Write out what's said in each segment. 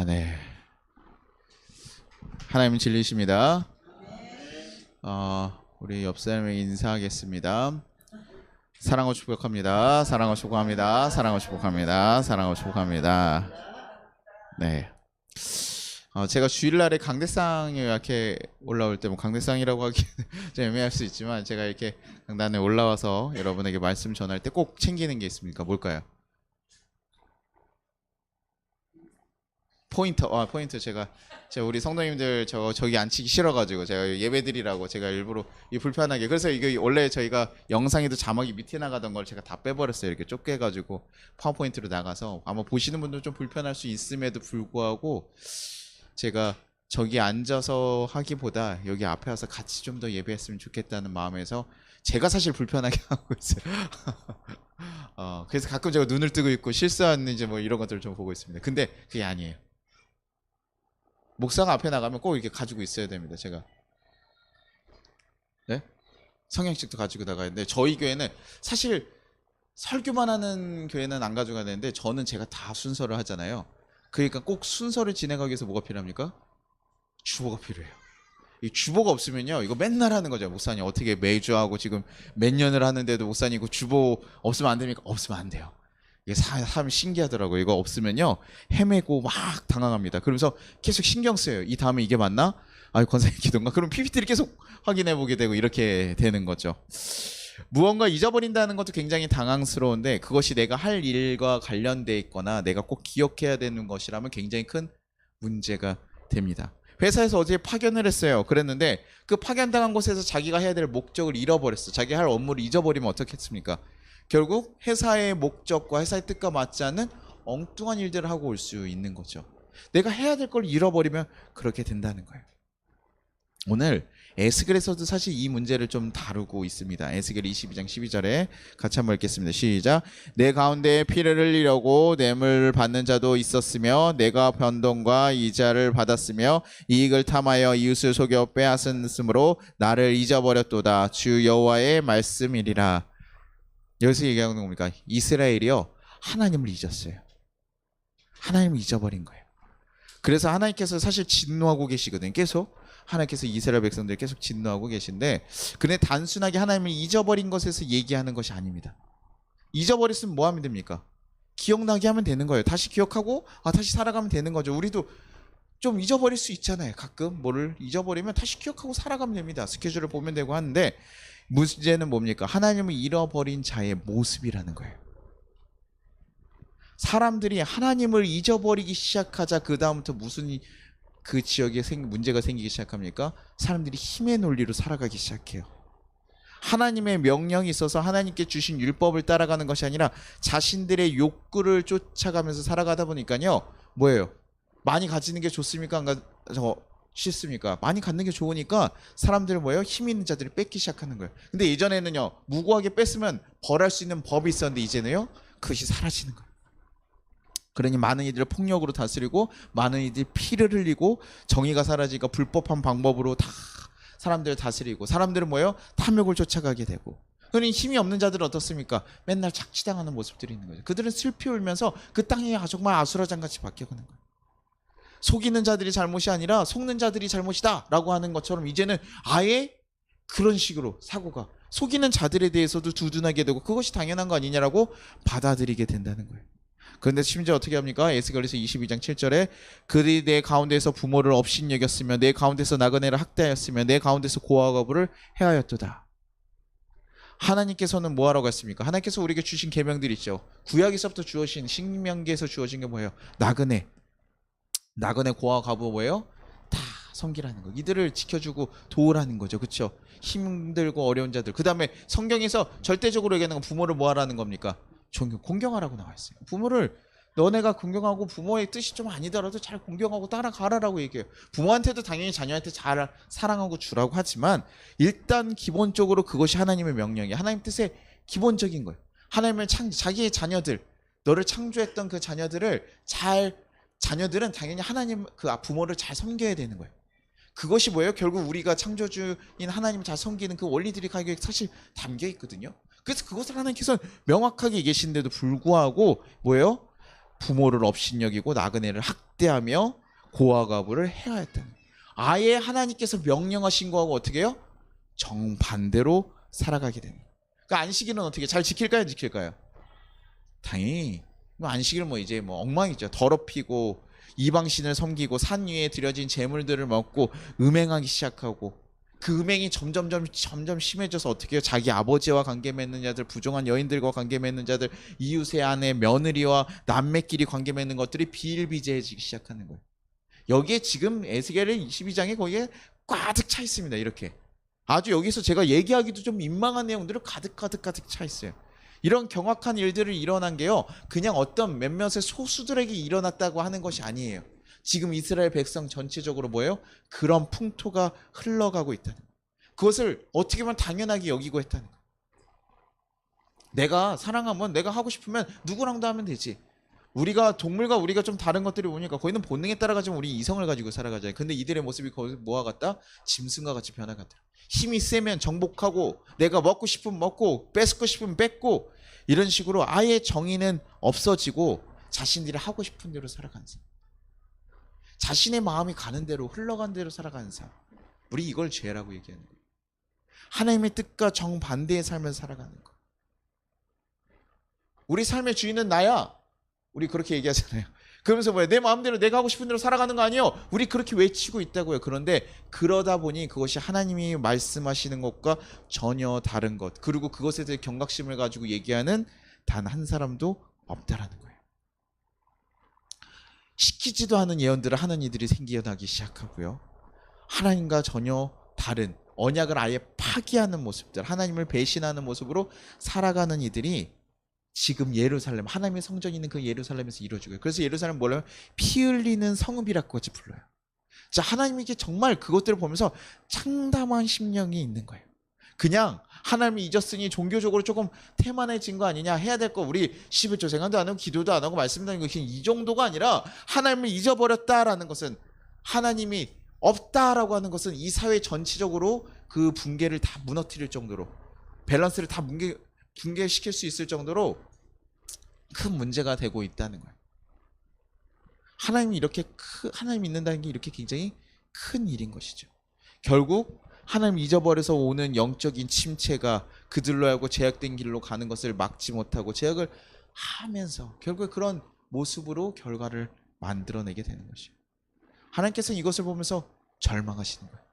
네. 하나님은 진리십니다. 우리 옆 사람에게 인사하겠습니다. 사랑하고 축복합니다. 사랑하고 축복합니다. 사랑하고 축복합니다. 사랑하고 축복합니다. 네. 제가 주일날에 강대상에 이렇게 올라올 때 강대상이라고 하기는 좀 애매할 수 있지만 제가 이렇게 강단에 올라와서 여러분에게 말씀 전할 때 꼭 챙기는 게 있습니까? 뭘까요? 포인트 제가 우리 성도님들 저기 앉히기 싫어가지고 제가 예배드리라고 제가 일부러 불편하게 그래서 이게 원래 저희가 영상에도 자막이 밑에 나가던 걸 제가 다 빼버렸어요. 이렇게 좁게 해가지고 파워포인트로 나가서 아마 보시는 분들 좀 불편할 수 있음에도 불구하고 제가 저기 앉아서 하기보다 여기 앞에 와서 같이 좀 더 예배했으면 좋겠다는 마음에서 제가 사실 불편하게 하고 있어요. 그래서 가끔 제가 눈을 뜨고 있고 실수하는지 뭐 이런 것들을 좀 보고 있습니다. 근데 그게 아니에요. 목사가 앞에 나가면 꼭 이렇게 가지고 있어야 됩니다. 제가 네? 성경책도 가지고 나가야 되는데 저희 교회는 사실 설교만 하는 교회는 안 가져가야 되는데 저는 제가 다 순서를 하잖아요. 그러니까 꼭 순서를 진행하기 위해서 뭐가 필요합니까? 주보가 필요해요. 이 주보가 없으면요 이거 맨날 하는 거죠. 목사님 어떻게 매주 하고 지금 몇 년을 하는데도 목사님 그 주보 없으면 안 됩니까? 없으면 안 돼요. 이게 사람 신기하더라고요. 이거 없으면요 헤매고 막 당황합니다. 그러면서 계속 신경 써요. 이 다음에 이게 맞나? 권사님 기도인가? 그럼 PPT를 계속 확인해 보게 되고 이렇게 되는 거죠. 무언가 잊어버린다는 것도 굉장히 당황스러운데 그것이 내가 할 일과 관련돼 있거나 내가 꼭 기억해야 되는 것이라면 굉장히 큰 문제가 됩니다. 회사에서 어제 파견을 했어요. 그랬는데 그 파견당한 곳에서 자기가 해야 될 목적을 잃어버렸어. 자기 할 업무를 잊어버리면 어떻겠습니까? 결국 회사의 목적과 회사의 뜻과 맞지 않는 엉뚱한 일들을 하고 올 수 있는 거죠. 내가 해야 될 걸 잃어버리면 그렇게 된다는 거예요. 오늘 에스겔에서도 사실 이 문제를 좀 다루고 있습니다. 에스겔 22장 12절에 같이 한번 읽겠습니다. 시작. 내 가운데 피를 흘리려고 뇌물을 받는 자도 있었으며 내가 변동과 이자를 받았으며 이익을 탐하여 이웃을 속여 빼앗았으므로 나를 잊어버렸도다. 주 여호와의 말씀이리라. 여기서 얘기하는 겁니까? 이스라엘이요 하나님을 잊었어요. 하나님을 잊어버린 거예요. 그래서 하나님께서 사실 진노하고 계시거든요. 계속 하나님께서 이스라엘 백성들 계속 진노하고 계신데 그런데 단순하게 하나님을 잊어버린 것에서 얘기하는 것이 아닙니다. 잊어버렸으면 뭐 하면 됩니까? 기억나게 하면 되는 거예요. 다시 기억하고 다시 살아가면 되는 거죠. 우리도 좀 잊어버릴 수 있잖아요. 가끔 뭐를 잊어버리면 다시 기억하고 살아가면 됩니다. 스케줄을 보면 되고 하는데 문제는 뭡니까? 하나님을 잃어버린 자의 모습이라는 거예요. 사람들이 하나님을 잊어버리기 시작하자 그 다음부터 무슨 그 지역에 문제가 생기기 시작합니까? 사람들이 힘의 논리로 살아가기 시작해요. 하나님의 명령이 있어서 하나님께 주신 율법을 따라가는 것이 아니라 자신들의 욕구를 쫓아가면서 살아가다 보니까요. 뭐예요? 많이 가지는 게 좋습니까? 싫습니까? 많이 갖는 게 좋으니까 사람들은 뭐예요? 힘 있는 자들이 뺏기 시작하는 거예요. 근데 예전에는요. 무고하게 뺐으면 벌할 수 있는 법이 있었는데 이제는요. 그것이 사라지는 거예요. 그러니 많은 이들을 폭력으로 다스리고 많은 이들이 피를 흘리고 정의가 사라지니까 불법한 방법으로 다 사람들을 다스리고 사람들은 뭐예요? 탐욕을 쫓아가게 되고 그러니 힘이 없는 자들은 어떻습니까? 맨날 착취당하는 모습들이 있는 거죠. 그들은 슬피 울면서 그 땅이 정말 아수라장같이 바뀌어가는 거예요. 속이는 자들이 잘못이 아니라 속는 자들이 잘못이다 라고 하는 것처럼 이제는 아예 그런 식으로 사고가 속이는 자들에 대해서도 두둔하게 되고 그것이 당연한 거 아니냐라고 받아들이게 된다는 거예요. 그런데 심지어 어떻게 합니까? 에스겔에서 22장 7절에 그들이 내 가운데서 부모를 업신여겼으며 내 가운데서 나그네를 학대하였으며 내 가운데서 고아 거부를 해하였도다. 하나님께서는 뭐하라고 했습니까? 하나님께서 우리에게 주신 계명들이 있죠. 구약에서부터 주어진 신명기에서 주어진 게 뭐예요? 나그네 고아 과부 뭐예요? 다 섬기라는 거. 이들을 지켜주고 도우라는 거죠. 그렇죠? 힘들고 어려운 자들. 그 다음에 성경에서 절대적으로 얘기하는 건 부모를 뭐 하라는 겁니까? 공경하라고 나와 있어요. 부모를 너네가 공경하고 부모의 뜻이 좀 아니더라도 잘 공경하고 따라가라라고 얘기해요. 부모한테도 당연히 자녀한테 잘 사랑하고 주라고 하지만 일단 기본적으로 그것이 하나님의 명령이에요. 하나님 뜻의 기본적인 거예요. 하나님은 자기의 자녀들, 너를 창조했던 그 자녀들은 당연히 하나님 그 부모를 잘 섬겨야 되는 거예요. 그것이 뭐예요? 결국 우리가 창조주인 하나님을 잘 섬기는 그 원리들이 가격에 사실 담겨 있거든요. 그래서 그것을 하나님께서는 명확하게 계신데도 불구하고 뭐예요? 부모를 업신여기고 나그네를 학대하며 고아가부를 해야 했다는 거예요. 아예 하나님께서 명령하신 거하고 어떻게 해요? 정반대로 살아가게 되는 거예요. 그러니까 안식일은 어떻게 잘 지킬까요? 안 지킬까요? 당연히 안식일 이제 엉망이죠. 더럽히고 이방신을 섬기고 산 위에 들여진 제물들을 먹고 음행하기 시작하고 그 음행이 점점 심해져서 어떻게 해요? 자기 아버지와 관계 맺는 자들, 부정한 여인들과 관계 맺는 자들, 이웃의 아내, 며느리와 남매끼리 관계 맺는 것들이 비일비재해지기 시작하는 거예요. 여기에 지금 에스겔의 22장에 거기에 가득 차 있습니다. 이렇게 아주 여기서 제가 얘기하기도 좀 민망한 내용들을 가득 차 있어요. 이런 경악한 일들을 일어난 게요, 그냥 어떤 몇몇의 소수들에게 일어났다고 하는 것이 아니에요. 지금 이스라엘 백성 전체적으로 뭐예요? 그런 풍토가 흘러가고 있다는 거예요. 그것을 어떻게 보면 당연하게 여기고 했다는 거예요. 내가 사랑하면 내가 하고 싶으면 누구랑도 하면 되지. 우리가 동물과 우리가 좀 다른 것들이 오니까 거기는 본능에 따라가지면 우리 이성을 가지고 살아가잖아요. 근데 이들의 모습이 거기서 뭐와 같다? 짐승과 같이 변화같더라. 힘이 세면 정복하고 내가 먹고 싶으면 먹고 뺏고 싶으면 뺏고 이런 식으로 아예 정의는 없어지고 자신들이 하고 싶은 대로 살아가는 사람, 자신의 마음이 가는 대로 흘러간 대로 살아가는 사람, 우리 이걸 죄라고 얘기하는 거예요. 하나님의 뜻과 정반대의 삶을 살아가는 거. 우리 삶의 주인은 나야, 우리 그렇게 얘기하잖아요. 그러면서 뭐야? 내 마음대로 내가 하고 싶은 대로 살아가는 거 아니에요? 우리 그렇게 외치고 있다고요. 그런데 그러다 보니 그것이 하나님이 말씀하시는 것과 전혀 다른 것, 그리고 그것에 대해 경각심을 가지고 얘기하는 단 한 사람도 없다라는 거예요. 시키지도 않은 예언들을 하는 이들이 생겨나기 시작하고요, 하나님과 전혀 다른 언약을 아예 파기하는 모습들, 하나님을 배신하는 모습으로 살아가는 이들이 지금 예루살렘, 하나님의 성전이 있는 그 예루살렘에서 이루어지고요. 그래서 예루살렘 뭐라고? 피 흘리는 성읍이라고까지 불러요. 자, 하나님에게 정말 그것들을 보면서 창담한 심령이 있는 거예요. 그냥 하나님이 잊었으니 종교적으로 조금 태만해진 거 아니냐, 해야 될 거 우리 11조 생각도 안 하고 기도도 안 하고 말씀도 안 하고 이 정도가 아니라, 하나님을 잊어버렸다라는 것은, 하나님이 없다라고 하는 것은 이 사회 전체적으로 그 붕괴를 다 무너뜨릴 정도로, 밸런스를 다 붕괴시킬 수 있을 정도로 큰 문제가 되고 있다는 거예요. 하나님이 하나님 믿는다는 게 이렇게 굉장히 큰 일인 것이죠. 결국 하나님 잊어버려서 오는 영적인 침체가 그들로 하고 제약된 길로 가는 것을 막지 못하고 제약을 하면서 결국 그런 모습으로 결과를 만들어내게 되는 것이에요. 하나님께서는 이것을 보면서 절망하시는 거예요.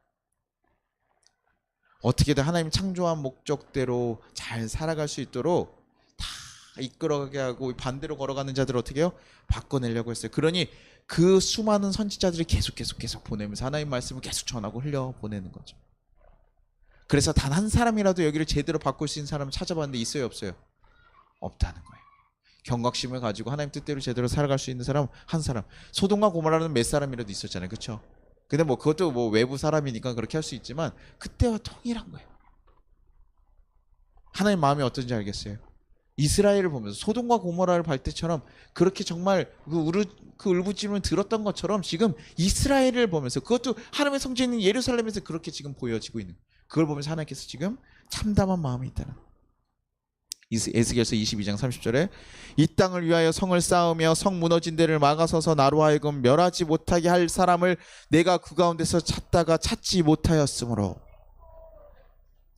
어떻게든 하나님 창조한 목적대로 잘 살아갈 수 있도록 다 이끌어가게 하고 반대로 걸어가는 자들을 어떻게 해요? 바꿔내려고 했어요. 그러니 그 수많은 선지자들이 계속 보내면서 하나님 말씀을 계속 전하고 흘려보내는 거죠. 그래서 단 한 사람이라도 여기를 제대로 바꿀 수 있는 사람을 찾아봤는데 있어요, 없어요? 없다는 거예요. 경각심을 가지고 하나님 뜻대로 제대로 살아갈 수 있는 사람 한 사람. 소돔과 고모라는 몇 사람이라도 있었잖아요, 그렇죠? 근데 그것도 외부 사람이니까 그렇게 할 수 있지만 그때와 동일한 거예요. 하나님 마음이 어떤지 알겠어요? 이스라엘을 보면서 소돔과 고모라를 발 때처럼 그렇게 정말 그 울부짖음을 들었던 것처럼 지금 이스라엘을 보면서, 그것도 하나님의 성전인 예루살렘에서 그렇게 지금 보여지고 있는, 그걸 보면서 하나님께서 지금 참담한 마음이 있다는, 에스겔서 22장 30절에 이 땅을 위하여 성을 쌓으며 성 무너진 데를 막아서서 나로 하여금 멸하지 못하게 할 사람을 내가 그 가운데서 찾다가 찾지 못하였으므로,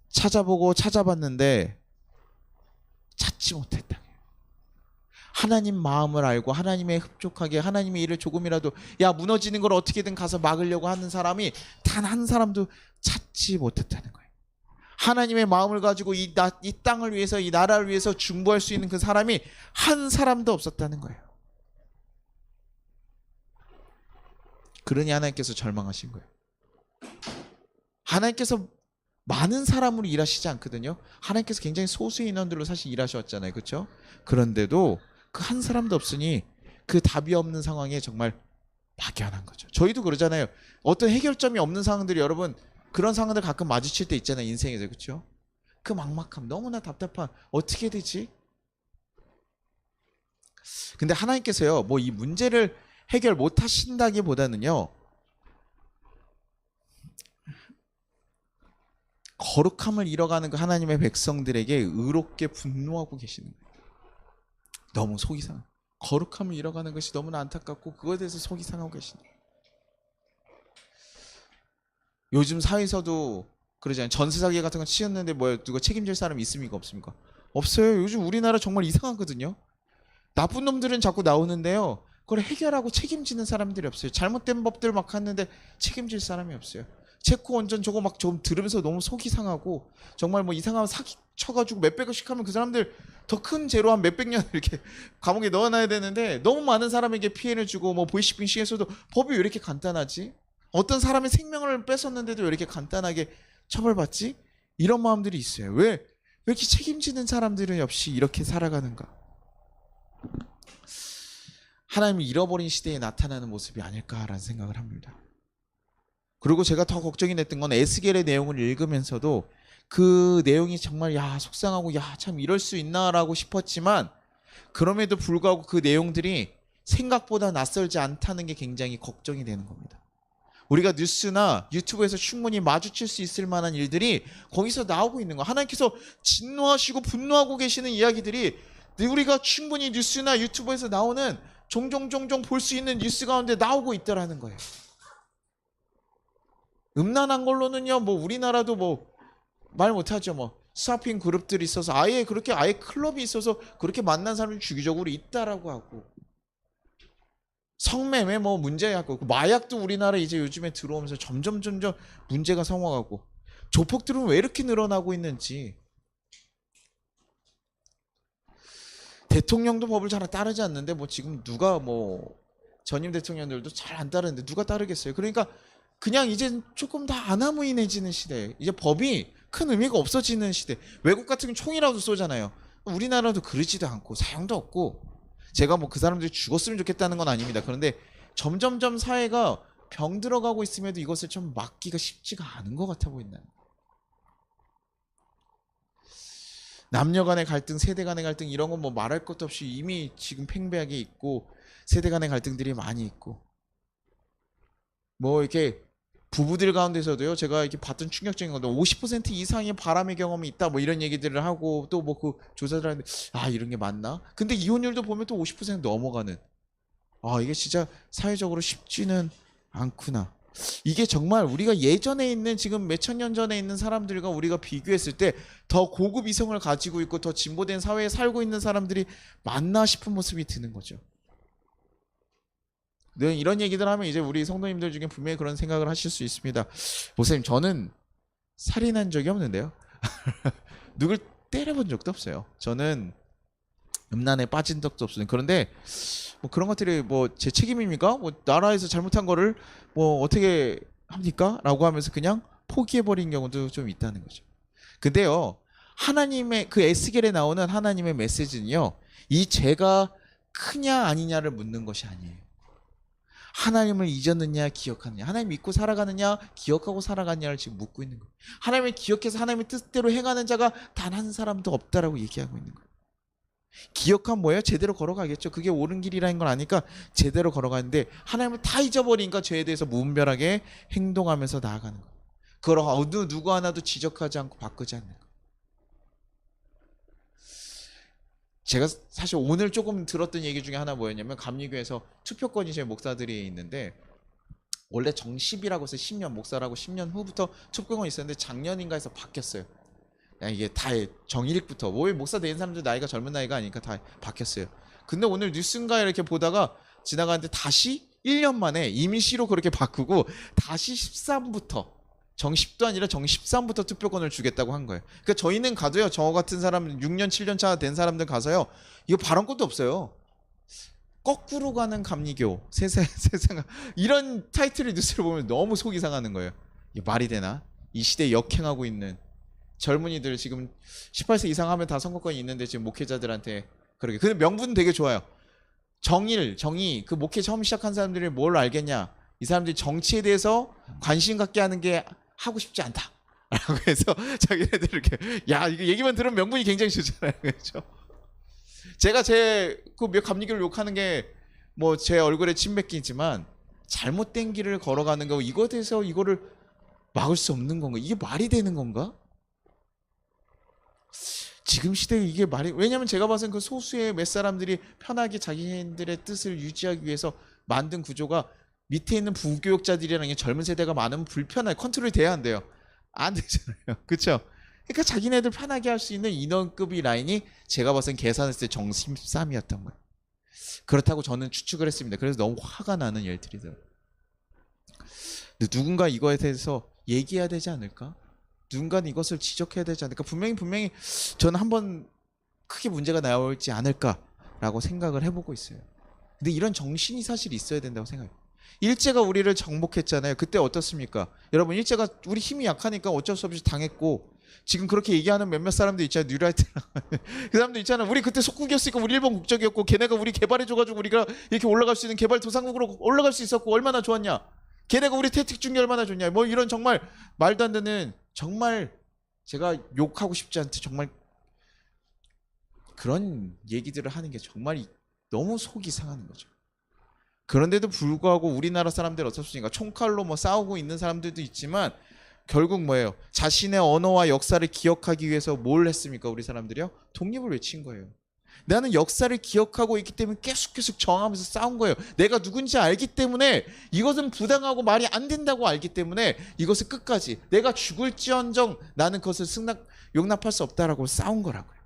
찾아보고 찾아봤는데 찾지 못했다. 하나님 마음을 알고 하나님의 흡족하게 하나님의 일을 조금이라도 무너지는 걸 어떻게든 가서 막으려고 하는 사람이 단 한 사람도 찾지 못했다는 거예요. 하나님의 마음을 가지고 이 땅을 위해서, 이 나라를 위해서 중보할 수 있는 그 사람이 한 사람도 없었다는 거예요. 그러니 하나님께서 절망하신 거예요. 하나님께서 많은 사람으로 일하시지 않거든요. 하나님께서 굉장히 소수의 인원들로 사실 일하셨잖아요, 그렇죠? 그런데도 그 한 사람도 없으니 그 답이 없는 상황에 정말 막연한 거죠. 저희도 그러잖아요. 어떤 해결점이 없는 상황들이, 여러분 그런 상황들 가끔 마주칠 때 있잖아요, 인생에서. 그렇죠? 그 막막함, 너무나 답답한, 어떻게 되지? 근데 하나님께서요, 이 문제를 해결 못 하신다기보다는요, 거룩함을 잃어가는 그 하나님의 백성들에게 의롭게 분노하고 계시는 거예요. 너무 속이 상해. 거룩함을 잃어가는 것이 너무나 안타깝고 그거에 대해서 속이 상하고 계시네요. 요즘 사회에서도 그러잖아요. 전세 사기 같은 거 치였는데 뭐 누가 책임질 사람이 있습니까 없습니까? 없어요. 요즘 우리나라 정말 이상하거든요. 나쁜 놈들은 자꾸 나오는데요. 그걸 해결하고 책임지는 사람들이 없어요. 잘못된 법들 막 하는데 책임질 사람이 없어요. 체코 원전 저거 막 좀 들으면서 너무 속이 상하고 정말 뭐 이상한 사기 쳐가지고 몇백억씩 하면 그 사람들 더 큰 죄로 한 몇백 년 이렇게 감옥에 넣어놔야 되는데 너무 많은 사람에게 피해를 주고 뭐 보이시핑 시에서도 법이 왜 이렇게 간단하지? 어떤 사람의 생명을 뺏었는데도 왜 이렇게 간단하게 처벌받지? 이런 마음들이 있어요. 왜 이렇게 책임지는 사람들은 없이 이렇게 살아가는가? 하나님이 잃어버린 시대에 나타나는 모습이 아닐까라는 생각을 합니다. 그리고 제가 더 걱정이 됐던 건 에스겔의 내용을 읽으면서도 그 내용이 정말 속상하고 참 이럴 수 있나라고 싶었지만 그럼에도 불구하고 그 내용들이 생각보다 낯설지 않다는 게 굉장히 걱정이 되는 겁니다. 우리가 뉴스나 유튜브에서 충분히 마주칠 수 있을 만한 일들이 거기서 나오고 있는 거. 하나님께서 진노하시고 분노하고 계시는 이야기들이 우리가 충분히 뉴스나 유튜브에서 나오는 종종 볼 수 있는 뉴스 가운데 나오고 있다라는 거예요. 음란한 걸로는요, 뭐 우리나라도 뭐 말 못하죠. 뭐 스와핑 그룹들이 있어서 아예 클럽이 있어서 그렇게 만난 사람이 주기적으로 있다라고 하고 성매매 뭐 문제하고 마약도 우리나라 이제 요즘에 들어오면서 점점 문제가 성화가고 조폭들은 왜 이렇게 늘어나고 있는지. 대통령도 법을 잘 따르지 않는데 뭐 지금 누가 뭐 전임 대통령들도 잘 안 따르는데 누가 따르겠어요. 그러니까 그냥 이제 조금 다 아나무인해지는 시대. 이제 법이 큰 의미가 없어지는 시대. 외국 같은 경우 총이라도 쏘잖아요. 우리나라도 그러지도 않고 사형도 없고. 제가 뭐 그 사람들이 죽었으면 좋겠다는 건 아닙니다. 그런데 점점점 사회가 병 들어가고 있음에도 이것을 좀 막기가 쉽지가 않은 것 같아 보인다. 남녀 간의 갈등, 세대 간의 갈등 이런 건 뭐 말할 것도 없이 이미 지금 팽배하게 있고 세대 간의 갈등들이 많이 있고 뭐 이렇게 부부들 가운데서도요. 제가 이렇게 봤던 충격적인 건데 50% 이상의 바람의 경험이 있다 뭐 이런 얘기들을 하고 또 뭐 그 조사를 하는데 이런 게 맞나? 근데 이혼율도 보면 또 50% 넘어가는 이게 진짜 사회적으로 쉽지는 않구나. 이게 정말 우리가 예전에 있는 지금 몇천 년 전에 있는 사람들과 우리가 비교했을 때 더 고급 이성을 가지고 있고 더 진보된 사회에 살고 있는 사람들이 맞나 싶은 모습이 드는 거죠. 네, 이런 얘기들 하면 이제 우리 성도님들 중에 분명히 그런 생각을 하실 수 있습니다. 목사님, 저는 살인한 적이 없는데요. 누굴 때려본 적도 없어요. 저는 음란에 빠진 적도 없어요. 그런데 뭐 그런 것들이 뭐 제 책임입니까? 뭐 나라에서 잘못한 거를 뭐 어떻게 합니까? 라고 하면서 그냥 포기해버린 경우도 좀 있다는 거죠. 근데요, 하나님의 그 에스겔에 나오는 하나님의 메시지는요, 이 죄가 크냐 아니냐를 묻는 것이 아니에요. 하나님을 잊었느냐 기억하느냐, 하나님 믿고 살아가느냐 기억하고 살아가느냐를 지금 묻고 있는 거예요. 하나님을 기억해서 하나님의 뜻대로 행하는 자가 단 한 사람도 없다라고 얘기하고 있는 거예요. 기억한 뭐예요? 제대로 걸어가겠죠. 그게 옳은 길이라는 걸 아니까 제대로 걸어가는데 하나님을 다 잊어버리니까 죄에 대해서 무분별하게 행동하면서 나아가는 거예요. 그걸 누구 하나도 지적하지 않고 바꾸지 않는 거예요. 제가 사실 오늘 조금 들었던 얘기 중에 하나 뭐였냐면 감리교에서 투표권이 제 목사들이 있는데 원래 정십이라고 해서 10년 목사라고 10년 후부터 투표권이 있었는데 작년인가 해서 바뀌었어요. 이게 다 정일부터 왜 목사 된 사람들 나이가 젊은 나이가 아니니까 다 바뀌었어요. 근데 오늘 뉴스인가 이렇게 보다가 지나가는데 다시 1년 만에 임시로 그렇게 바꾸고 다시 13부터 정십도 아니라 정13부터 투표권을 주겠다고 한 거예요. 그러니까 저희는 가도요. 저 같은 사람 6년 7년 차 된 사람들 가서요. 이거 발언권도 없어요. 거꾸로 가는 감리교 세상 이런 타이틀의 뉴스를 보면 너무 속이 상하는 거예요. 이게 말이 되나? 이 시대에 역행하고 있는 젊은이들 지금 18세 이상 하면 다 선거권이 있는데 지금 목회자들한테 그러게. 근데 명분은 되게 좋아요. 정의 그 목회 처음 시작한 사람들이 뭘 알겠냐? 이 사람들이 정치에 대해서 관심 갖게 하는 게 하고 싶지 않다. 라고 해서 자기네들 이렇게 이거 얘기만 들으면 명분이 굉장히 좋잖아요. 그렇죠? 제가 그 감리교를 욕하는 게 뭐 제 얼굴에 침 뱉기지만 잘못된 길을 걸어가는 거 이거에 대해서 이거를 막을 수 없는 건가? 이게 말이 되는 건가? 지금 시대에 이게 말이, 왜냐면 제가 봐서는 그 소수의 몇 사람들이 편하게 자기네들의 뜻을 유지하기 위해서 만든 구조가 밑에 있는 부교육자들이랑 젊은 세대가 많으면 불편해, 컨트롤이 돼야 안 돼요. 안 되잖아요. 그렇죠? 그러니까 자기네들 편하게 할 수 있는 인원급이 라인이 제가 봐서는 계산했을 때 정 13이었던 거예요. 그렇다고 저는 추측을 했습니다. 그래서 너무 화가 나는 일들이더라고요. 근데 누군가 이거에 대해서 얘기해야 되지 않을까? 누군가는 이것을 지적해야 되지 않을까? 분명히 저는 한번 크게 문제가 나올지 않을까라고 생각을 해보고 있어요. 근데 이런 정신이 사실 있어야 된다고 생각해요. 일제가 우리를 정복했잖아요. 그때 어떻습니까? 여러분, 일제가 우리 힘이 약하니까 어쩔 수 없이 당했고, 지금 그렇게 얘기하는 몇몇 사람들 있잖아요. 뉴라이트랑 그 사람들 있잖아요. 우리 그때 속국이었으니까 우리 일본 국적이었고, 걔네가 우리 개발해줘가지고 우리가 이렇게 올라갈 수 있는 개발 도상국으로 올라갈 수 있었고, 얼마나 좋았냐. 걔네가 우리 혜택 준 게 얼마나 좋냐. 뭐 이런 정말 말도 안 되는, 정말 제가 욕하고 싶지 않대, 정말 그런 얘기들을 하는 게 정말 너무 속이 상하는 거죠. 그런데도 불구하고 우리나라 사람들 어떻습니까? 총칼로 뭐 싸우고 있는 사람들도 있지만 결국 뭐예요? 자신의 언어와 역사를 기억하기 위해서 뭘 했습니까? 우리 사람들이요? 독립을 외친 거예요. 나는 역사를 기억하고 있기 때문에 계속 저항하면서 싸운 거예요. 내가 누군지 알기 때문에, 이것은 부당하고 말이 안 된다고 알기 때문에 이것을 끝까지 내가 죽을지언정 나는 그것을 용납할 수 없다라고 싸운 거라고요.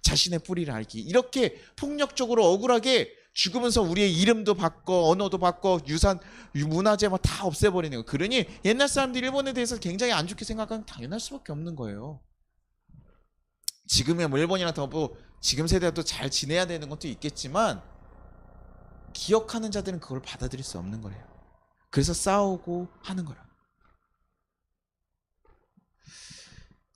자신의 뿌리를 알기. 이렇게 폭력적으로 억울하게 죽으면서 우리의 이름도 바꿔, 언어도 바꿔, 유산, 문화재 뭐 다 없애버리는 거. 그러니 옛날 사람들이 일본에 대해서 굉장히 안 좋게 생각하면 당연할 수밖에 없는 거예요. 지금의 뭐 일본이랑 더 뭐 지금 세대가 또 잘 지내야 되는 것도 있겠지만, 기억하는 자들은 그걸 받아들일 수 없는 거예요. 그래서 싸우고 하는 거라.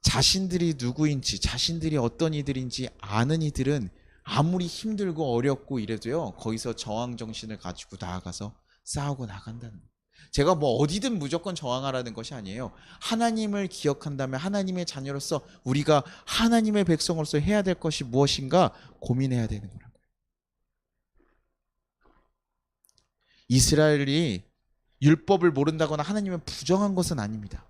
자신들이 누구인지, 자신들이 어떤 이들인지 아는 이들은 아무리 힘들고 어렵고 이래도요, 거기서 저항 정신을 가지고 나아가서 싸우고 나간다는 거예요. 제가 뭐 어디든 무조건 저항하라는 것이 아니에요. 하나님을 기억한다면 하나님의 자녀로서 우리가 하나님의 백성으로서 해야 될 것이 무엇인가 고민해야 되는 거라고요. 이스라엘이 율법을 모른다거나 하나님을 부정한 것은 아닙니다.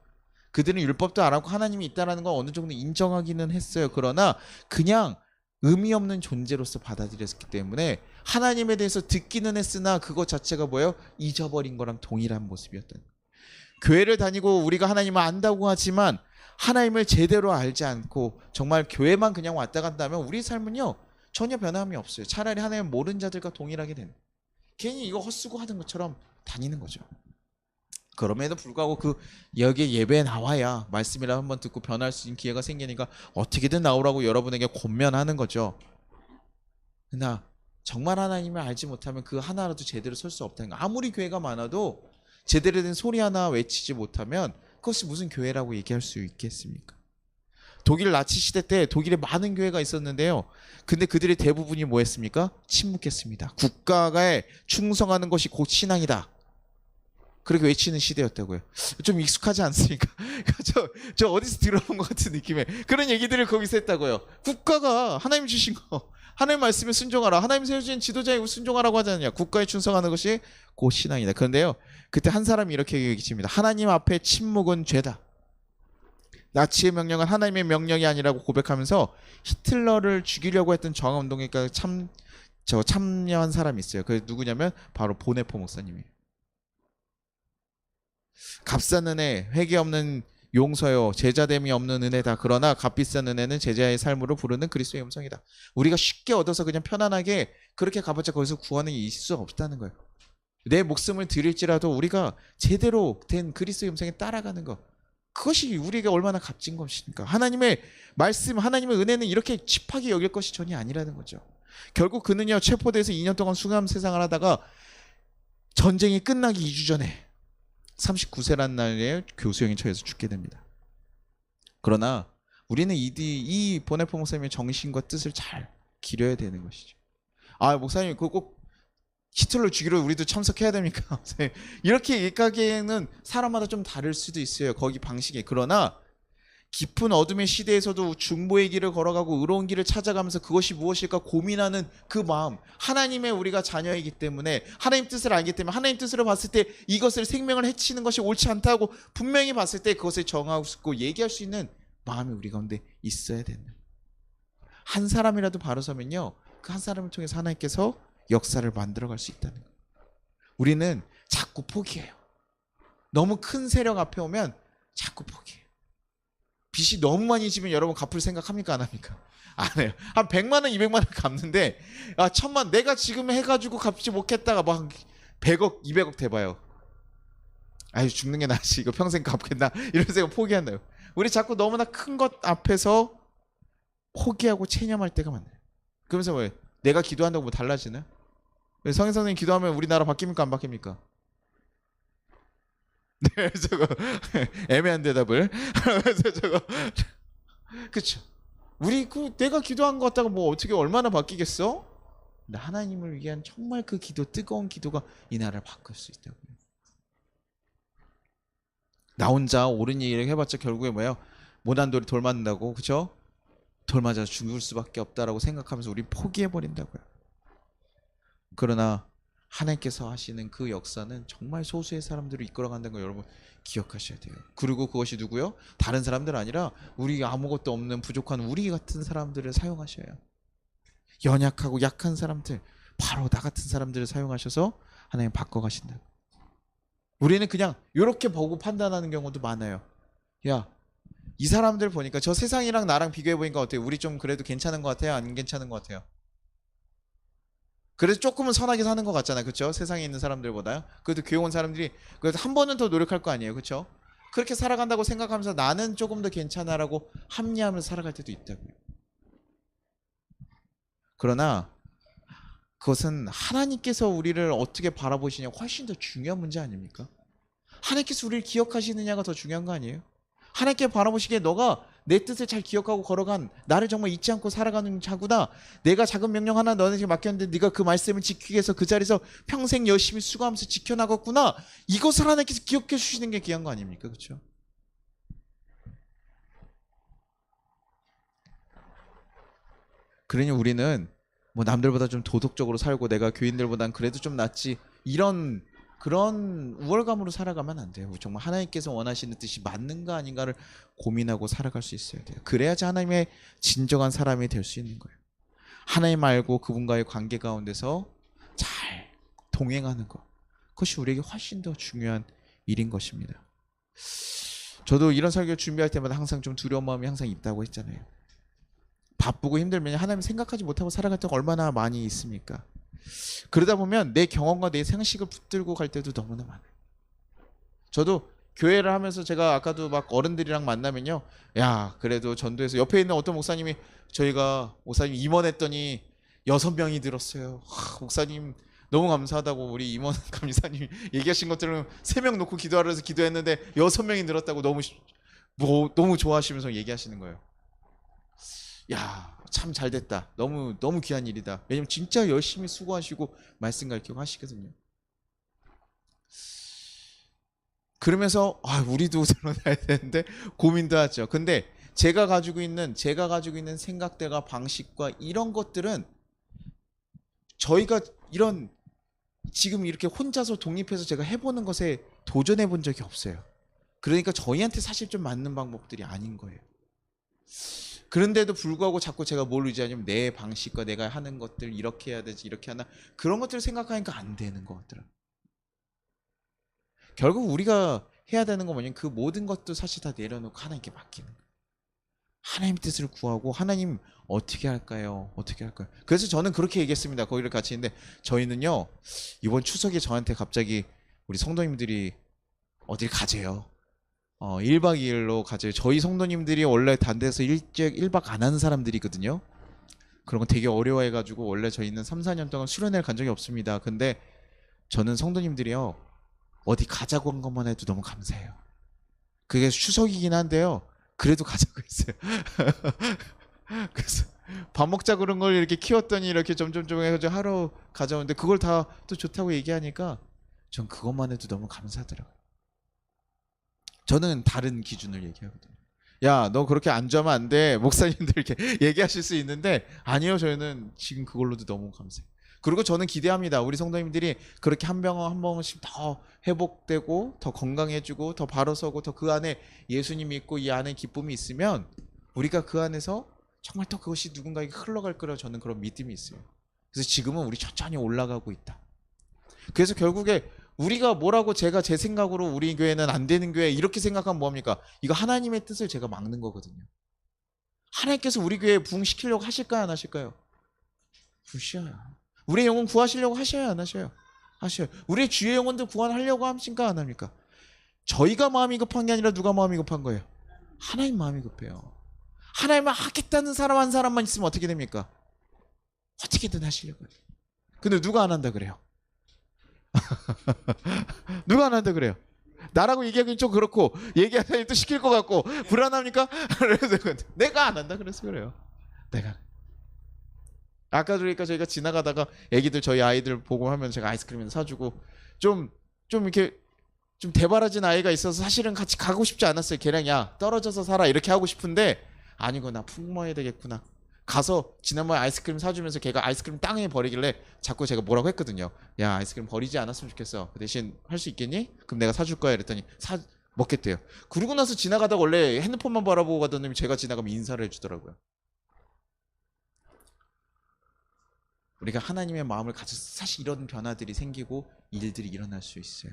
그들은 율법도 알았고 하나님이 있다는 걸 어느 정도 인정하기는 했어요. 그러나 그냥 의미 없는 존재로서 받아들였기 때문에 하나님에 대해서 듣기는 했으나 그것 자체가 뭐예요? 잊어버린 거랑 동일한 모습이었던 거예요. 교회를 다니고 우리가 하나님을 안다고 하지만 하나님을 제대로 알지 않고 정말 교회만 그냥 왔다 갔다 하면 우리 삶은요 전혀 변함이 없어요. 차라리 하나님을 모르는 자들과 동일하게 되는, 괜히 이거 헛수고 하는 것처럼 다니는 거죠. 그럼에도 불구하고 그 여기에 예배에 나와야 말씀이라 한번 듣고 변할 수 있는 기회가 생기니까 어떻게든 나오라고 여러분에게 권면하는 거죠. 그러나 정말 하나님을 알지 못하면 그 하나라도 제대로 설 수 없다는 거. 아무리 교회가 많아도 제대로 된 소리 하나 외치지 못하면 그것이 무슨 교회라고 얘기할 수 있겠습니까? 독일 나치 시대 때 독일에 많은 교회가 있었는데요. 근데 그들의 대부분이 뭐 했습니까? 침묵했습니다. 국가에 충성하는 것이 곧 신앙이다. 그렇게 외치는 시대였다고요. 좀 익숙하지 않습니까? 저 어디서 들어본 것 같은 느낌의 그런 얘기들을 거기서 했다고요. 국가가 하나님 주신 거, 하나님 말씀에 순종하라, 하나님 세워주신 지도자에 순종하라고 하지 않느냐. 국가에 충성하는 것이 곧 신앙이다. 그런데요, 그때 한 사람이 이렇게 얘기했습니다. 하나님 앞에 침묵은 죄다. 나치의 명령은 하나님의 명령이 아니라고 고백하면서 히틀러를 죽이려고 했던 저항운동에 참여한 사람이 있어요. 그게 누구냐면 바로 보네포 목사님이에요. 값싼 은혜, 회개 없는 용서요, 제자됨이 없는 은혜다. 그러나 값비싼 은혜는 제자의 삶으로 부르는 그리스도의 음성이다. 우리가 쉽게 얻어서 그냥 편안하게 그렇게 가봤자 거기서 구원이 있을 수 없다는 거예요. 내 목숨을 드릴지라도 우리가 제대로 된 그리스도의 음성에 따라가는 것, 그것이 우리에게 얼마나 값진 것입니까? 하나님의 말씀, 하나님의 은혜는 이렇게 칩하게 여길 것이 전혀 아니라는 거죠. 결국 그는요, 체포돼서 2년 동안 수감 세상을 하다가 전쟁이 끝나기 2주 전에 39세란 나이에 교수형에 처해서 죽게 됩니다. 그러나 우리는 이 보네포 목사님의 정신과 뜻을 잘 기려야 되는 것이죠. 아, 목사님 그거 꼭 히틀러 죽이러 우리도 참석해야 됩니까? 이렇게 얘기하기에는 사람마다 좀 다를 수도 있어요. 거기 방식이. 그러나 깊은 어둠의 시대에서도 중보의 길을 걸어가고 의로운 길을 찾아가면서 그것이 무엇일까 고민하는 그 마음, 하나님의 우리가 자녀이기 때문에 하나님 뜻을 알기 때문에 하나님 뜻으로 봤을 때 이것을 생명을 해치는 것이 옳지 않다고 분명히 봤을 때 그것을 정하고 싶고 얘기할 수 있는 마음이 우리 가운데 있어야 되는. 한 사람이라도 바로 서면요, 그 한 사람을 통해서 하나님께서 역사를 만들어갈 수 있다는 거예요. 우리는 자꾸 포기해요. 너무 큰 세력 앞에 오면 자꾸 포기해요. 빚이 너무 많이 지면 여러분 갚을 생각합니까? 안 합니까? 안 해요. 한 100만 원, 200만 원 갚는데 1000만 내가 지금 해가지고 갚지 못했다가 막 100억, 200억 돼봐요. 아유, 죽는 게 낫지. 이거 평생 갚겠나? 이러면서 포기한다요. 우리 자꾸 너무나 큰 것 앞에서 포기하고 체념할 때가 많아요. 그러면서 왜 내가 기도한다고 뭐 달라지나? 성인 선생님 기도하면 우리나라 바뀝니까? 안 바뀝니까? 네, 저거 애매한 대답을. 그래서 저거 그쵸? 우리 내가 기도한 거 갖다가 뭐 어떻게 얼마나 바뀌겠어? 근데 하나님을 위한 정말 그 기도, 뜨거운 기도가 이 나라를 바꿀 수 있다고요. 나 혼자 옳은 얘기를 해봤자 결국에 뭐예요? 못한 돌이 돌 맞는다고, 그쵸? 돌 맞아서 죽을 수밖에 없다라고 생각하면서 우리 포기해버린다고요. 그러나 하나님께서 하시는 그 역사는 정말 소수의 사람들을 이끌어간다는 거 여러분 기억하셔야 돼요. 그리고 그것이 누구요? 다른 사람들 아니라 우리 아무것도 없는 부족한 우리 같은 사람들을 사용하셔요. 연약하고 약한 사람들, 바로 나 같은 사람들을 사용하셔서 하나님 바꿔가신다. 우리는 그냥 이렇게 보고 판단하는 경우도 많아요. 야, 이 사람들 보니까 저 세상이랑 나랑 비교해보니까 어때요? 우리 좀 그래도 괜찮은 것 같아요? 안 괜찮은 것 같아요? 그래도 조금은 선하게 사는 것 같잖아요. 그렇죠? 세상에 있는 사람들보다요. 그래도 교회 온 사람들이 그래도 한 번은 더 노력할 거 아니에요. 그렇죠? 그렇게 살아간다고 생각하면서 나는 조금 더 괜찮아라고 합리하면서 살아갈 때도 있다고요. 그러나 그것은 하나님께서 우리를 어떻게 바라보시냐 훨씬 더 중요한 문제 아닙니까? 하나님께서 우리를 기억하시느냐가 더 중요한 거 아니에요? 하나님께 바라보시기에 너가 내 뜻을 잘 기억하고 걸어간, 나를 정말 잊지 않고 살아가는 자구나. 내가 작은 명령 하나 너네에게 맡겼는데 네가 그 말씀을 지키기 위해서 그 자리에서 평생 열심히 수고하면서 지켜나갔구나. 이것을 하나님께서 기억해 주시는 게 귀한 거 아닙니까? 그렇죠? 그러니 우리는 뭐 남들보다 좀 도덕적으로 살고 내가 교인들보단 그래도 좀 낫지, 이런 그런 우월감으로 살아가면 안 돼요. 정말 하나님께서 원하시는 뜻이 맞는가 아닌가를 고민하고 살아갈 수 있어야 돼요. 그래야지 하나님의 진정한 사람이 될 수 있는 거예요. 하나님 알고 그분과의 관계 가운데서 잘 동행하는 것, 그것이 우리에게 훨씬 더 중요한 일인 것입니다. 저도 이런 설교 준비할 때마다 항상 좀 두려운 마음이 항상 있다고 했잖아요. 바쁘고 힘들면 하나님 생각하지 못하고 살아갈 때가 얼마나 많이 있습니까? 그러다 보면 내 경험과 내 상식을 붙들고 갈 때도 너무나 많아요. 저도 교회를 하면서 제가 아까도 막 어른들이랑 만나면요, 야 그래도 전도에서 옆에 있는 어떤 목사님이 저희가 목사님 임원했더니 6명이 들었어요. 목사님 너무 감사하다고, 우리 임원 감사님 얘기하신 것들은 3명 놓고 기도하러 해서 기도했는데 6명이 늘었다고 너무 좋아하시면서 얘기하시는 거예요. 야, 참 잘됐다. 너무 귀한 일이다. 왜냐면 진짜 열심히 수고하시고 말씀 가르치고 하시거든요. 그러면서 우리도 드러나야 되는데 고민도 하죠. 근데 제가 가지고 있는 생각들과 방식과 이런 것들은 저희가 이런 지금 이렇게 혼자서 독립해서 제가 해보는 것에 도전해 본 적이 없어요. 그러니까 저희한테 사실 좀 맞는 방법들이 아닌 거예요. 그런데도 불구하고 자꾸 제가 뭘 의지하냐면 내 방식과 내가 하는 것들, 이렇게 해야 되지, 이렇게 하나, 그런 것들을 생각하니까 안 되는 것 같더라고요. 결국 우리가 해야 되는 건 뭐냐면 그 모든 것도 사실 다 내려놓고 하나님께 맡기는 거예요. 하나님 뜻을 구하고, 하나님 어떻게 할까요? 어떻게 할까요? 그래서 저는 그렇게 얘기했습니다. 거기를 같이 있는데 저희는요, 이번 추석에 저한테 갑자기 우리 성도님들이 어딜 가재요. 1박 2일로 가재요. 저희 성도님들이 원래 단대에서 1박 안 하는 사람들이거든요. 그런 거 되게 어려워해가지고 원래 저희는 3, 4년 동안 수련회를 간 적이 없습니다. 근데 저는 성도님들이요, 어디 가자고 한 것만 해도 너무 감사해요. 그게 추석이긴 한데요, 그래도 가자고 했어요. 그래서 밥 먹자 그런 걸 이렇게 키웠더니 이렇게 점점 해가지고 하러 가자오는데 그걸 다 또 좋다고 얘기하니까 전 그것만 해도 너무 감사하더라고요. 저는 다른 기준을 얘기하거든요. 야, 너 그렇게 안 좋아하면 안 돼. 목사님들 이렇게 얘기하실 수 있는데 아니요, 저희는 지금 그걸로도 너무 감사해요. 그리고 저는 기대합니다. 우리 성도님들이 그렇게 한 번씩 더 회복되고 더 건강해지고 더 바로 서고 더 그 안에 예수님이 있고 이 안에 기쁨이 있으면 우리가 그 안에서 정말 또 그것이 누군가에게 흘러갈 거라 저는 그런 믿음이 있어요. 그래서 지금은 우리 천천히 올라가고 있다. 그래서 결국에 우리가 뭐라고 제가 제 생각으로 우리 교회는 안 되는 교회 이렇게 생각하면 뭐합니까? 이거 하나님의 뜻을 제가 막는 거거든요. 하나님께서 우리 교회에 부흥시키려고 하실까요? 안 하실까요? 부셔요. 우리의 영혼 구하시려고 하셔요? 안 하셔요? 하셔요. 우리의 주의 영혼들 구원하려고 하십니까? 안 합니까? 저희가 마음이 급한 게 아니라 누가 마음이 급한 거예요? 하나님 마음이 급해요. 하나님을 하겠다는 사람 한 사람만 있으면 어떻게 됩니까? 어떻게든 하시려고 해요. 근데 누가 안 한다 그래요? 누가 안 한다 그래요? 나라고 얘기하기는 좀 그렇고 얘기하자니 또 시킬 것 같고 불안합니까? 그래서 내가 안 한다 그래서 그래요. 내가 아까 그러니까 저희가 지나가다가 애기들 저희 아이들 보고 하면 제가 아이스크림 사주고 좀 이렇게 좀 대바라진 아이가 있어서 사실은 같이 가고 싶지 않았어요. 걔랑 야 떨어져서 살아 이렇게 하고 싶은데 아니구나 품어야 되겠구나. 가서 지난번에 아이스크림 사주면서 걔가 아이스크림 땅에 버리길래 자꾸 제가 뭐라고 했거든요. 야 아이스크림 버리지 않았으면 좋겠어. 그 대신 할 수 있겠니? 그럼 내가 사줄 거야 이랬더니 먹겠대요. 그러고 나서 지나가다가 원래 핸드폰만 바라보고 가던 놈이 제가 지나가면 인사를 해주더라고요. 우리가 하나님의 마음을 가져서 사실 이런 변화들이 생기고 일들이 일어날 수 있어요.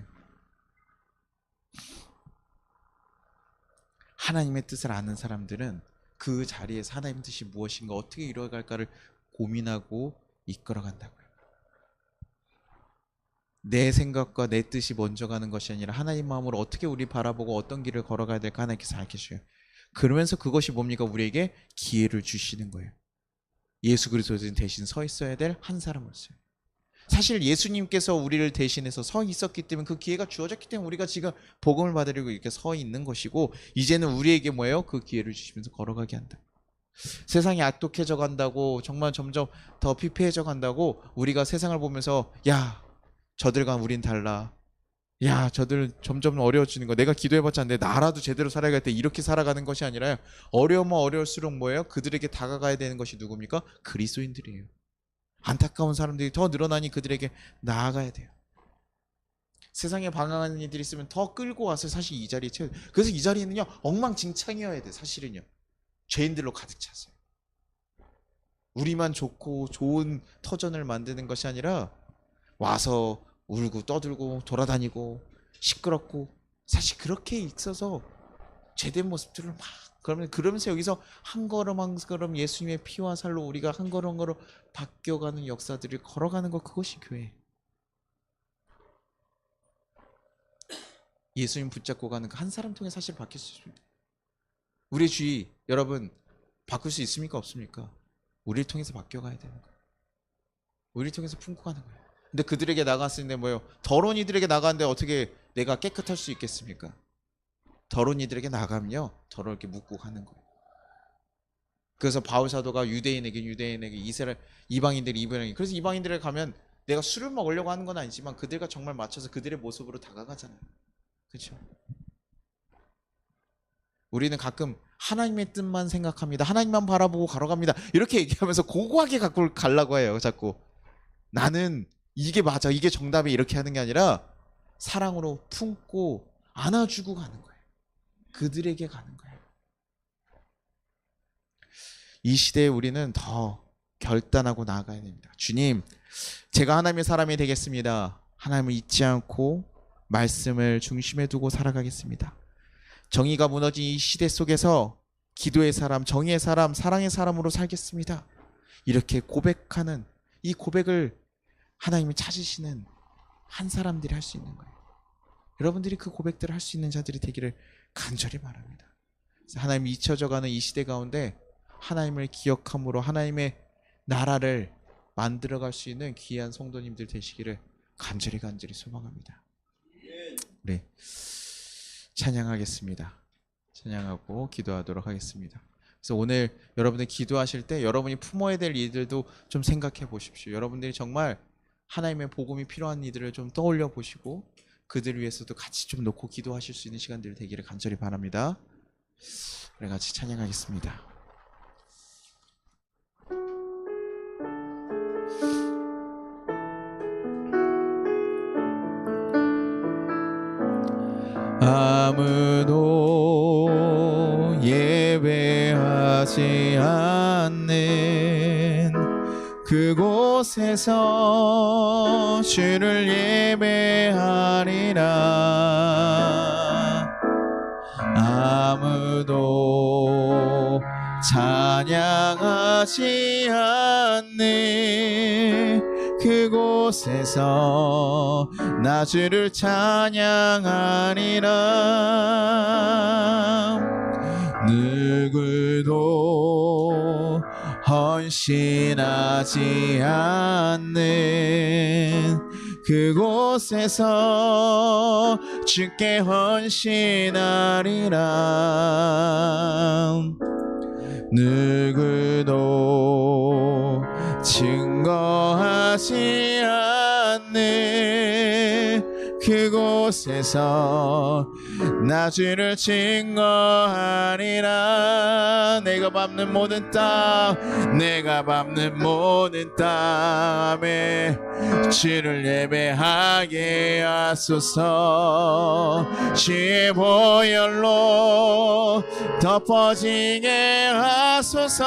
하나님의 뜻을 아는 사람들은 그 자리에서 하나님의 뜻이 무엇인가 어떻게 이루어갈까를 고민하고 이끌어간다고요. 내 생각과 내 뜻이 먼저 가는 것이 아니라 하나님 마음으로 어떻게 우리 바라보고 어떤 길을 걸어가야 될까 하나님께서 알려주셔요. 그러면서 그것이 뭡니까? 우리에게 기회를 주시는 거예요. 예수 그리스도는 대신 서 있어야 될 한 사람으로서요. 사실 예수님께서 우리를 대신해서 서 있었기 때문에 그 기회가 주어졌기 때문에 우리가 지금 복음을 받으려고 이렇게 서 있는 것이고 이제는 우리에게 뭐예요? 그 기회를 주시면서 걸어가게 한다. 세상이 악독해져 간다고 정말 점점 더 피폐해져 간다고 우리가 세상을 보면서 야 저들과 우린 달라. 야 저들 점점 어려워지는 거 내가 기도해봤자 안 돼. 나라도 제대로 살아야겠다. 이렇게 살아가는 것이 아니라 어려우면 어려울수록 뭐예요? 그들에게 다가가야 되는 것이 누굽니까? 그리스도인들이에요. 안타까운 사람들이 더 늘어나니 그들에게 나아가야 돼요. 세상에 방황하는 이들이 있으면 더 끌고 와서 사실 이 자리에 채워야 돼요. 그래서 이 자리는요 엉망진창이어야 돼. 사실은요 죄인들로 가득 찼어요. 우리만 좋고 좋은 터전을 만드는 것이 아니라 와서 울고 떠들고 돌아다니고 시끄럽고 사실 그렇게 있어서 죄된 모습들을 막 그러면서 여기서 한 걸음 한 걸음 예수님의 피와 살로 우리가 한 걸음 한 걸음 바뀌어가는 역사들을 걸어가는 것 그것이 교회. 예수님 붙잡고 가는 그 한 사람 통해 사실 바뀔 수 있습니다. 우리 주위 여러분 바꿀 수 있습니까? 없습니까? 우리를 통해서 바뀌어가야 되는 거예요. 우리를 통해서 품고 가는 거예요. 근데 그들에게 나갔을 때 뭐예요? 더러운 이들에게 나갔는데 어떻게 내가 깨끗할 수 있겠습니까? 더러운 이들에게 나가면요 더럽게 묻고 가는 거예요. 그래서 바울 사도가 유대인에게 이스라엘 이방인들이 그래서 이방인들에 가면 내가 술을 먹으려고 하는 건 아니지만 그들과 정말 맞춰서 그들의 모습으로 다가가잖아요. 그렇죠? 우리는 가끔 하나님의 뜻만 생각합니다. 하나님만 바라보고 걸어갑니다. 이렇게 얘기하면서 고고하게 갖고 가려고 해요. 자꾸 나는 이게 맞아 이게 정답이 이렇게 하는 게 아니라 사랑으로 품고 안아주고 가는 거예요. 그들에게 가는 거예요. 이 시대에 우리는 더 결단하고 나아가야 됩니다. 주님, 제가 하나님의 사람이 되겠습니다. 하나님을 잊지 않고 말씀을 중심에 두고 살아가겠습니다. 정의가 무너진 이 시대 속에서 기도의 사람, 정의의 사람, 사랑의 사람으로 살겠습니다. 이렇게 고백하는 이 고백을 하나님이 찾으시는 한 사람들이 할 수 있는 거예요. 여러분들이 그 고백들을 할 수 있는 자들이 되기를 간절히 바랍니다. 하나님이 잊혀져가는 이 시대 가운데 하나님을 기억함으로 하나님의 나라를 만들어갈 수 있는 귀한 성도님들 되시기를 간절히 소망합니다. 네, 찬양하겠습니다. 찬양하고 기도하도록 하겠습니다. 그래서 오늘 여러분들 기도하실 때 여러분이 품어야 될 일들도 좀 생각해 보십시오. 여러분들이 정말 하나님의 복음이 필요한 이들을 좀 떠올려 보시고 그들 위해서도 같이 좀 놓고 기도하실 수 있는 시간들이 되기를 간절히 바랍니다. 우리 같이 찬양하겠습니다. 아무도 예배 예배하지 않는 그곳에서 주를 예배하리라. 아무도 찬양하지 않는 그곳에서 나 주를 찬양하리라. 누구도 헌신하지 않는 그곳에서 주께 헌신하리라. 누구도 증거하지 않는 그곳에서 나 주를 증거하리라. 내가 밟는 모든 땅, 내가 밟는 모든 땅에 주를 예배하게 하소서. 주의 보혈로 덮어지게 하소서.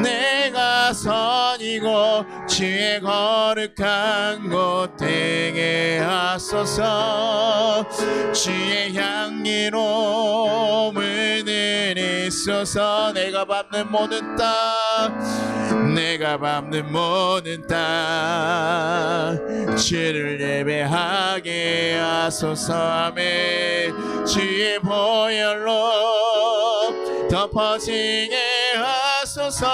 내가 선이고 주의 거룩한 곳 되게 하소서. 주의 향기로 물들이소서. 내가 밟는 모든 땅, 내가 밟는 모든 땅 주를 예배하게 하소서. 아멘. 주의 보혈로 덮어지게 하소서.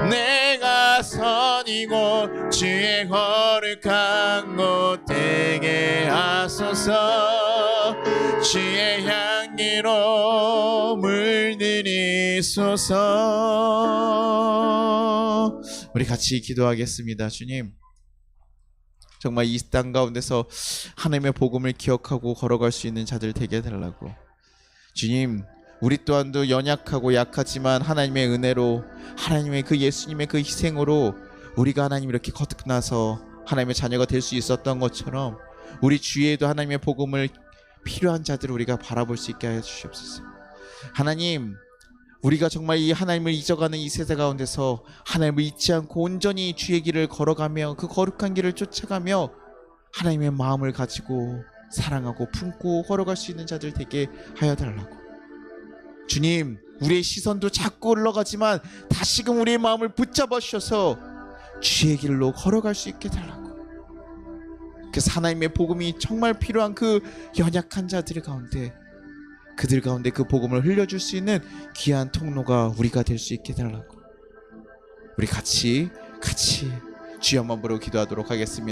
내가 선이고 주의 거룩한 곳 되게 하소서. 주의 향기로 물들이소서. 우리 같이 기도하겠습니다. 주님, 정말 이 땅 가운데서 하나님의 복음을 기억하고 걸어갈 수 있는 자들 되게 해달라고. 주님, 우리 또한도 연약하고 약하지만 하나님의 은혜로, 하나님의 그 예수님의 그 희생으로 우리가 하나님 이렇게 거듭나서 하나님의 자녀가 될 수 있었던 것처럼 우리 주위에도 하나님의 복음을 필요한 자들을 우리가 바라볼 수 있게 하여 주시옵소서. 하나님, 우리가 정말 이 하나님을 잊어가는 이 세대 가운데서 하나님을 잊지 않고 온전히 주의 길을 걸어가며 그 거룩한 길을 쫓아가며 하나님의 마음을 가지고 사랑하고 품고 걸어갈 수 있는 자들 되게 하여 달라고. 주님, 우리의 시선도 자꾸 올라가지만 다시금 우리의 마음을 붙잡아 주셔서 주의 길로 걸어갈 수 있게 달라고. 그래서 하나님의 복음이 정말 필요한 그 연약한 자들 가운데, 그들 가운데 그 복음을 흘려줄 수 있는 귀한 통로가 우리가 될 수 있게 달라고. 우리 같이 주여 한번 부르고 기도하도록 하겠습니다.